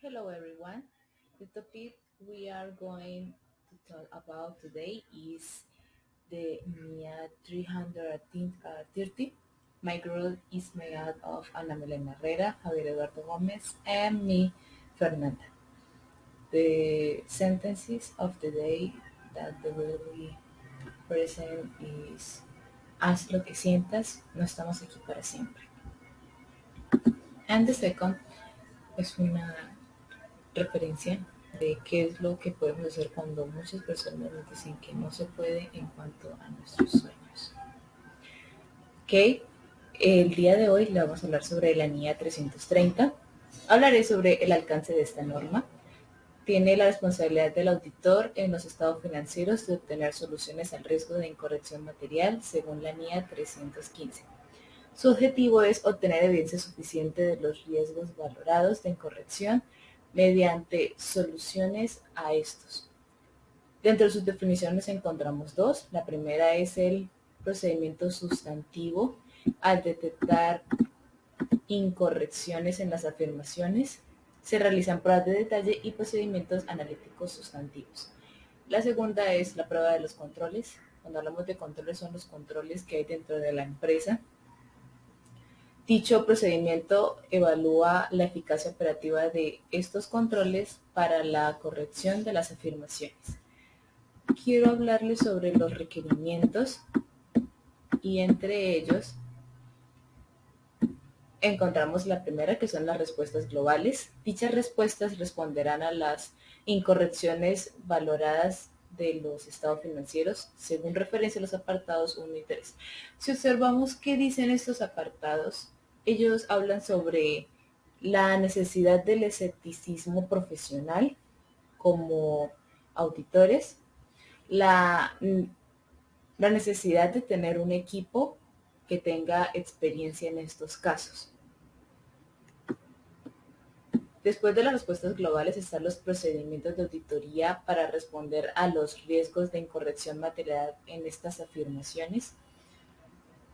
Hello everyone. The topic we are going to talk about today is the NIA 330. My group is made out of Ana Melena Herrera, Javier Eduardo Gomez, and me, Fernanda. The sentences of the day that they will be present is haz lo que sientas, no estamos aquí para siempre. And the second es una referencia de qué es lo que podemos hacer cuando muchas personas nos dicen que no se puede en cuanto a nuestros sueños. Ok, el día de hoy le vamos a hablar sobre la NIA 330. Hablaré sobre el alcance de esta norma. Tiene la responsabilidad del auditor en los estados financieros de obtener soluciones al riesgo de incorrección material según la NIA 315. Su objetivo es obtener evidencia suficiente de los riesgos valorados de incorrección mediante soluciones a estos. Dentro de sus definiciones encontramos dos. La primera es el procedimiento sustantivo al detectar incorrecciones en las afirmaciones. Se realizan pruebas de detalle y procedimientos analíticos sustantivos. La segunda es la prueba de los controles. Cuando hablamos de controles son los controles que hay dentro de la empresa. Dicho procedimiento evalúa la eficacia operativa de estos controles para la corrección de las afirmaciones. Quiero hablarles sobre los requerimientos y entre ellos encontramos la primera, que son las respuestas globales. Dichas respuestas responderán a las incorrecciones valoradas de los estados financieros según referencia a los apartados 1 y 3. Si observamos qué dicen estos apartados, ellos hablan sobre la necesidad del escepticismo profesional como auditores, la necesidad de tener un equipo que tenga experiencia en estos casos. Después de las respuestas globales están los procedimientos de auditoría para responder a los riesgos de incorrección material en estas afirmaciones.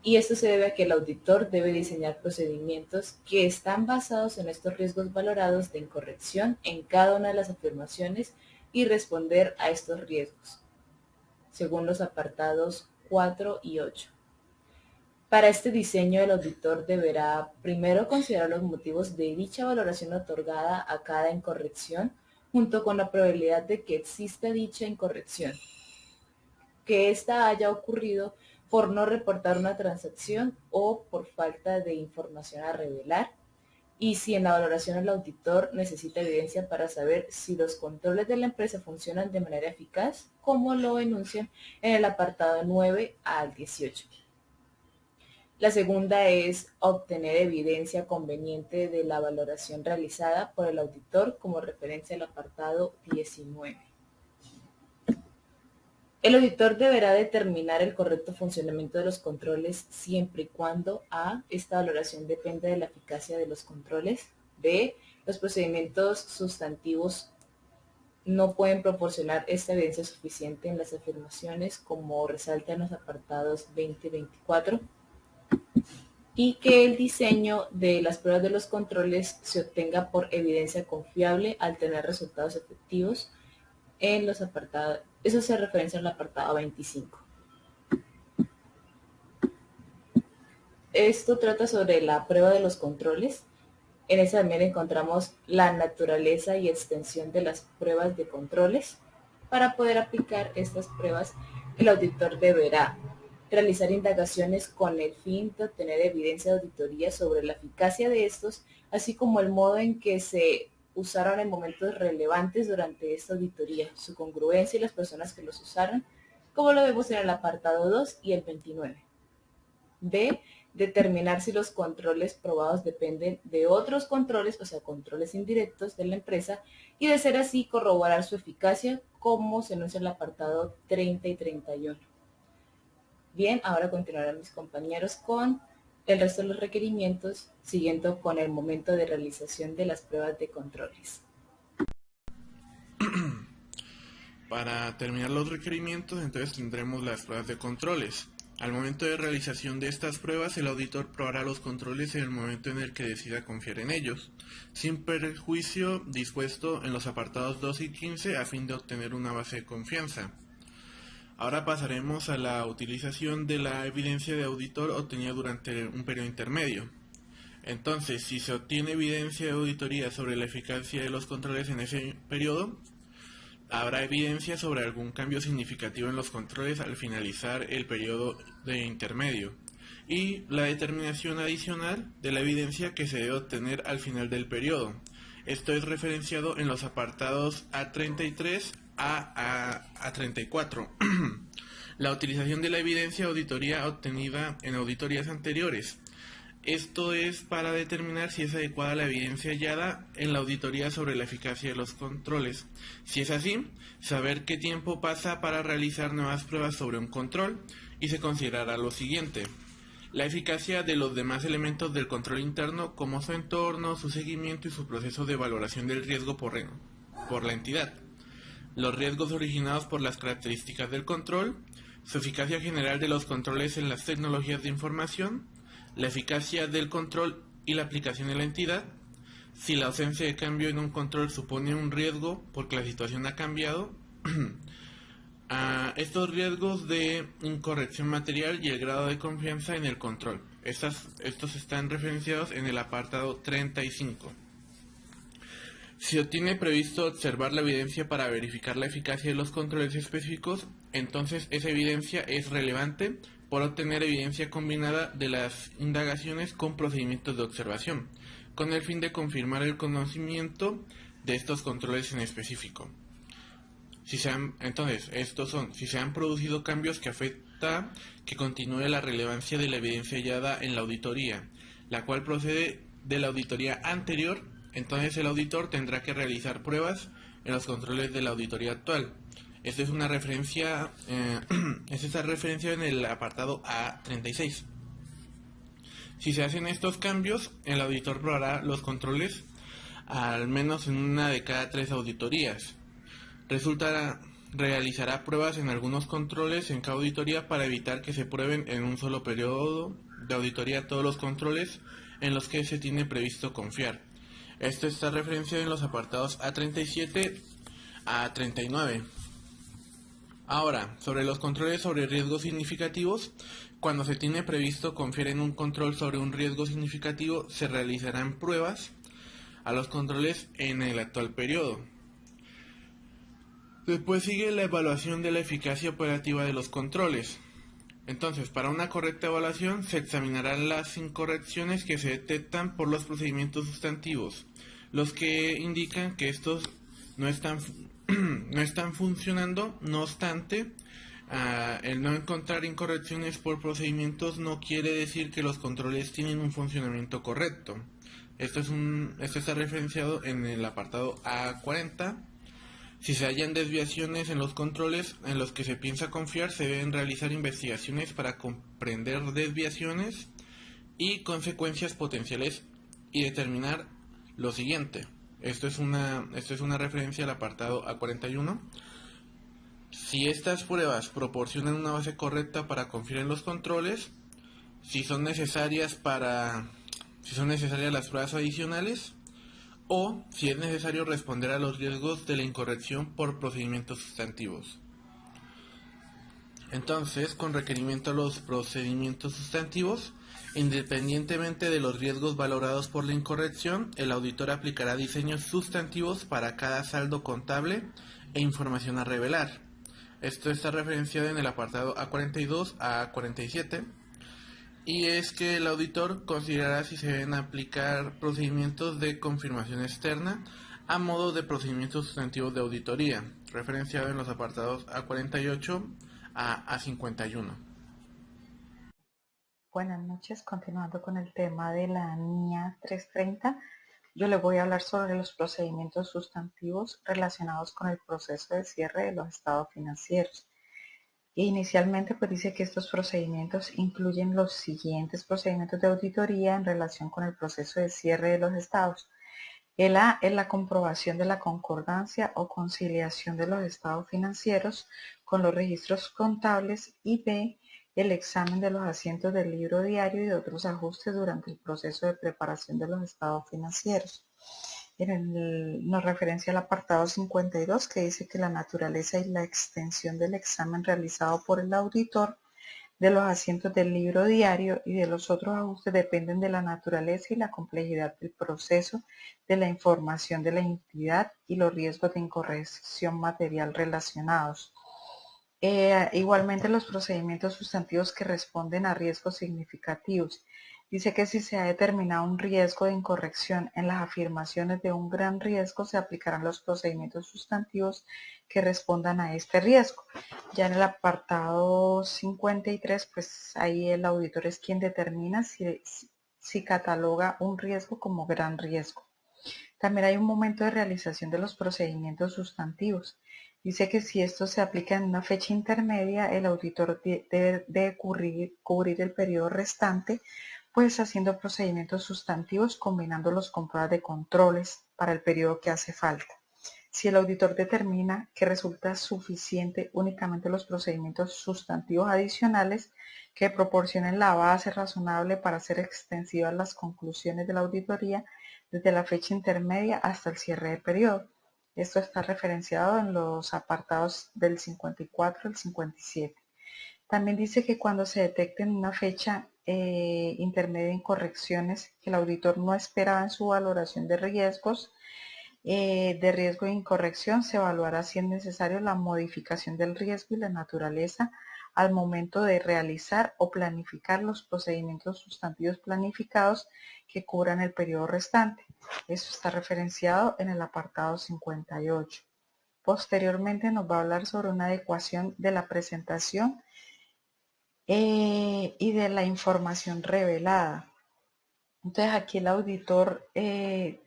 Y esto se debe a que el auditor debe diseñar procedimientos que están basados en estos riesgos valorados de incorrección en cada una de las afirmaciones y responder a estos riesgos, según los apartados 4 y 8. Para este diseño, el auditor deberá primero considerar los motivos de dicha valoración otorgada a cada incorrección, junto con la probabilidad de que exista dicha incorrección, que ésta haya ocurrido por no reportar una transacción o por falta de información a revelar, y si en la valoración el auditor necesita evidencia para saber si los controles de la empresa funcionan de manera eficaz, como lo enuncian en el apartado 9 al 18. La segunda es obtener evidencia conveniente de la valoración realizada por el auditor como referencia al apartado 19. El auditor deberá determinar el correcto funcionamiento de los controles siempre y cuando a. Esta valoración depende de la eficacia de los controles, b. Los procedimientos sustantivos no pueden proporcionar esta evidencia suficiente en las afirmaciones como resalta en los apartados 20 y 24, y que el diseño de las pruebas de los controles se obtenga por evidencia confiable al tener resultados efectivos en los apartados. Eso se referencia al apartado 25. Esto trata sobre la prueba de los controles. En esa también encontramos la naturaleza y extensión de las pruebas de controles. Para poder aplicar estas pruebas, el auditor deberá realizar indagaciones con el fin de obtener evidencia de auditoría sobre la eficacia de estos, así como el modo en que se usaron en momentos relevantes durante esta auditoría, su congruencia y las personas que los usaron, como lo vemos en el apartado 2 y el 29. B. Determinar si los controles probados dependen de otros controles, o sea, controles indirectos de la empresa, y de ser así, corroborar su eficacia, como se enuncia en el apartado 30 y 31. Bien, ahora continuarán mis compañeros con el resto de los requerimientos, siguiendo con el momento de realización de las pruebas de controles. Para terminar los requerimientos, entonces tendremos las pruebas de controles. Al momento de realización de estas pruebas, el auditor probará los controles en el momento en el que decida confiar en ellos, sin perjuicio dispuesto en los apartados 2 y 15 a fin de obtener una base de confianza. Ahora pasaremos a la utilización de la evidencia de auditor obtenida durante un periodo intermedio. Entonces, si se obtiene evidencia de auditoría sobre la eficacia de los controles en ese periodo, habrá evidencia sobre algún cambio significativo en los controles al finalizar el periodo de intermedio y la determinación adicional de la evidencia que se debe obtener al final del periodo. Esto es referenciado en los apartados A33 a A34. La utilización de la evidencia de auditoría obtenida en auditorías anteriores. Esto es para determinar si es adecuada la evidencia hallada en la auditoría sobre la eficacia de los controles. Si es así, saber qué tiempo pasa para realizar nuevas pruebas sobre un control y se considerará lo siguiente: la eficacia de los demás elementos del control interno, como su entorno, su seguimiento y su proceso de valoración del riesgo por la entidad, los riesgos originados por las características del control, su eficacia general de los controles en las tecnologías de información, la eficacia del control y la aplicación en la entidad, si la ausencia de cambio en un control supone un riesgo porque la situación ha cambiado, estos riesgos de incorrección material y el grado de confianza en el control. Estos están referenciados en el apartado 35. Si se tiene previsto observar la evidencia para verificar la eficacia de los controles específicos, entonces esa evidencia es relevante por obtener evidencia combinada de las indagaciones con procedimientos de observación, con el fin de confirmar el conocimiento de estos controles en específico. Si se han producido cambios que afecta que continúe la relevancia de la evidencia hallada en la auditoría, la cual procede de la auditoría anterior, entonces el auditor tendrá que realizar pruebas en los controles de la auditoría actual. Esta es una referencia, esta está referenciada en el apartado A36. Si se hacen estos cambios, el auditor probará los controles al menos en una de cada 3 auditorías. Realizará pruebas en algunos controles en cada auditoría para evitar que se prueben en un solo periodo de auditoría todos los controles en los que se tiene previsto confiar. Esto está referenciado en los apartados A37 a 39. Ahora, sobre los controles sobre riesgos significativos, cuando se tiene previsto confiar en un control sobre un riesgo significativo, se realizarán pruebas a los controles en el actual periodo. Después sigue la evaluación de la eficacia operativa de los controles. Entonces, para una correcta evaluación se examinarán las incorrecciones que se detectan por los procedimientos sustantivos, los que indican que estos no están, no están funcionando. No obstante, el no encontrar incorrecciones por procedimientos no quiere decir que los controles tienen un funcionamiento correcto. Esto está referenciado en el apartado A40. Si se hallan desviaciones en los controles en los que se piensa confiar, se deben realizar investigaciones para comprender desviaciones y consecuencias potenciales y determinar lo siguiente. Esto es una referencia al apartado A41. Si estas pruebas proporcionan una base correcta para confiar en los controles, si son necesarias las pruebas adicionales, o si es necesario responder a los riesgos de la incorrección por procedimientos sustantivos. Entonces, con requerimiento a los procedimientos sustantivos, independientemente de los riesgos valorados por la incorrección, el auditor aplicará diseños sustantivos para cada saldo contable e información a revelar. Esto está referenciado en el apartado A42 a A47. Y es que el auditor considerará si se deben aplicar procedimientos de confirmación externa a modo de procedimientos sustantivos de auditoría, referenciado en los apartados A48 a A51. Buenas noches, continuando con el tema de la NIA 330, yo le voy a hablar sobre los procedimientos sustantivos relacionados con el proceso de cierre de los estados financieros. Inicialmente pues dice que estos procedimientos incluyen los siguientes procedimientos de auditoría en relación con el proceso de cierre de los estados. El A es la comprobación de la concordancia o conciliación de los estados financieros con los registros contables y B el examen de los asientos del libro diario y de otros ajustes durante el proceso de preparación de los estados financieros. Nos referencia al apartado 52, que dice que la naturaleza y la extensión del examen realizado por el auditor de los asientos del libro diario y de los otros ajustes dependen de la naturaleza y la complejidad del proceso, de la información de la entidad y los riesgos de incorrección material relacionados. Igualmente los procedimientos sustantivos que responden a riesgos significativos. Dice que si se ha determinado un riesgo de incorrección en las afirmaciones de un gran riesgo, se aplicarán los procedimientos sustantivos que respondan a este riesgo. Ya en el apartado 53, pues ahí el auditor es quien determina si cataloga un riesgo como gran riesgo. También hay un momento de realización de los procedimientos sustantivos. Dice que si esto se aplica en una fecha intermedia, el auditor debe cubrir el periodo restante, pues haciendo procedimientos sustantivos combinándolos con pruebas de controles para el periodo que hace falta. Si el auditor determina que resulta suficiente únicamente los procedimientos sustantivos adicionales que proporcionen la base razonable para hacer extensivas las conclusiones de la auditoría desde la fecha intermedia hasta el cierre del periodo. Esto está referenciado en los apartados del 54 al 57. También dice que cuando se detecte en una fecha intermedia incorrecciones que el auditor no esperaba en su valoración de riesgos, de riesgo de incorrección, se evaluará si es necesario la modificación del riesgo y la naturaleza al momento de realizar o planificar los procedimientos sustantivos planificados que cubran el periodo restante. Esto está referenciado en el apartado 58. Posteriormente nos va a hablar sobre una adecuación de la presentación y de la información revelada. Entonces aquí el auditor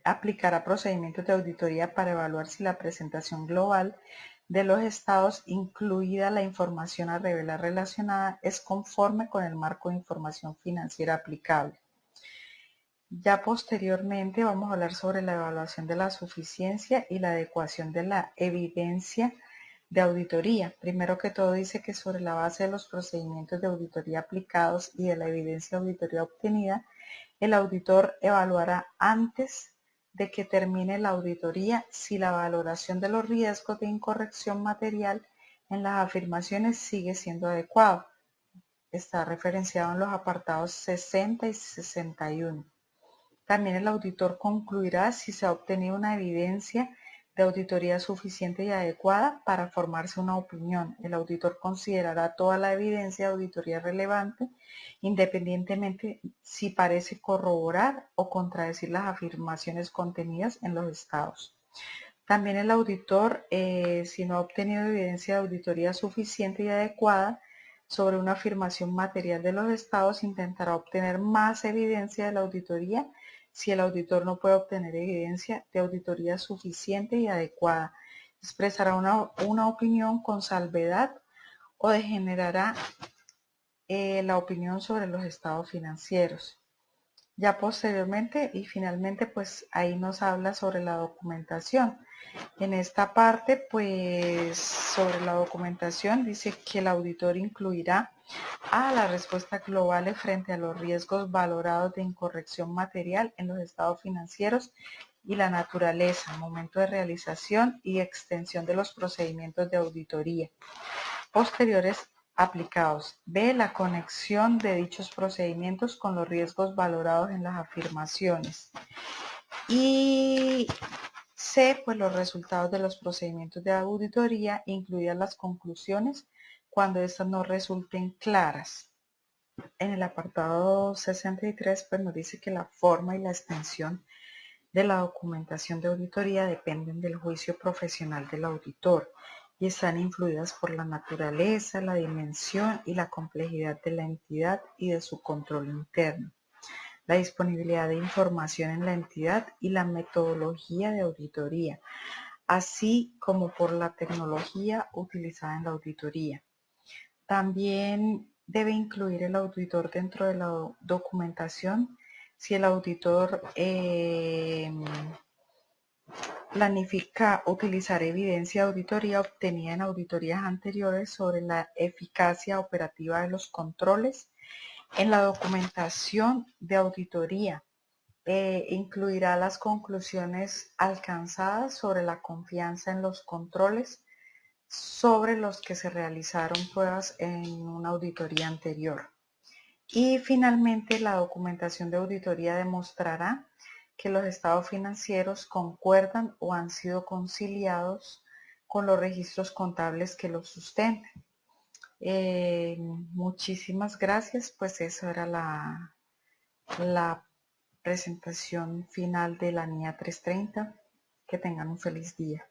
aplicará procedimientos de auditoría para evaluar si la presentación global de los estados, incluida la información a revelar relacionada, es conforme con el marco de información financiera aplicable. Ya posteriormente vamos a hablar sobre la evaluación de la suficiencia y la adecuación de la evidencia de auditoría. Primero que todo dice que sobre la base de los procedimientos de auditoría aplicados y de la evidencia de auditoría obtenida, el auditor evaluará antes de que termine la auditoría si la valoración de los riesgos de incorrección material en las afirmaciones sigue siendo adecuado. Está referenciado en los apartados 60 y 61. También el auditor concluirá si se ha obtenido una evidencia de auditoría suficiente y adecuada para formarse una opinión. El auditor considerará toda la evidencia de auditoría relevante, independientemente si parece corroborar o contradecir las afirmaciones contenidas en los estados. También el auditor, si no ha obtenido evidencia de auditoría suficiente y adecuada sobre una afirmación material de los estados, intentará obtener más evidencia de la auditoría si el auditor no puede obtener evidencia de auditoría suficiente y adecuada. Expresará una opinión con salvedad o degenerará la opinión sobre los estados financieros. Ya posteriormente y finalmente, pues ahí nos habla sobre la documentación. En esta parte, pues sobre la documentación dice que el auditor incluirá las respuestas globales frente a los riesgos valorados de incorrección material en los estados financieros y la naturaleza, momento de realización y extensión de los procedimientos de auditoría posteriores aplicados. B. La conexión de dichos procedimientos con los riesgos valorados en las afirmaciones. Y C. Pues los resultados de los procedimientos de auditoría, incluidas las conclusiones, cuando éstas no resulten claras. En el apartado 63, pues nos dice que la forma y la extensión de la documentación de auditoría dependen del juicio profesional del auditor y están influidas por la naturaleza, la dimensión y la complejidad de la entidad y de su control interno, la disponibilidad de información en la entidad y la metodología de auditoría, así como por la tecnología utilizada en la auditoría. También debe incluir el auditor dentro de la documentación si el auditor planifica utilizar evidencia de auditoría obtenida en auditorías anteriores sobre la eficacia operativa de los controles en la documentación de auditoría. Incluirá las conclusiones alcanzadas sobre la confianza en los controles sobre los que se realizaron pruebas en una auditoría anterior. Y finalmente, la documentación de auditoría demostrará que los estados financieros concuerdan o han sido conciliados con los registros contables que los sustentan. Muchísimas gracias, pues esa era la presentación final de la NIA 330. Que tengan un feliz día.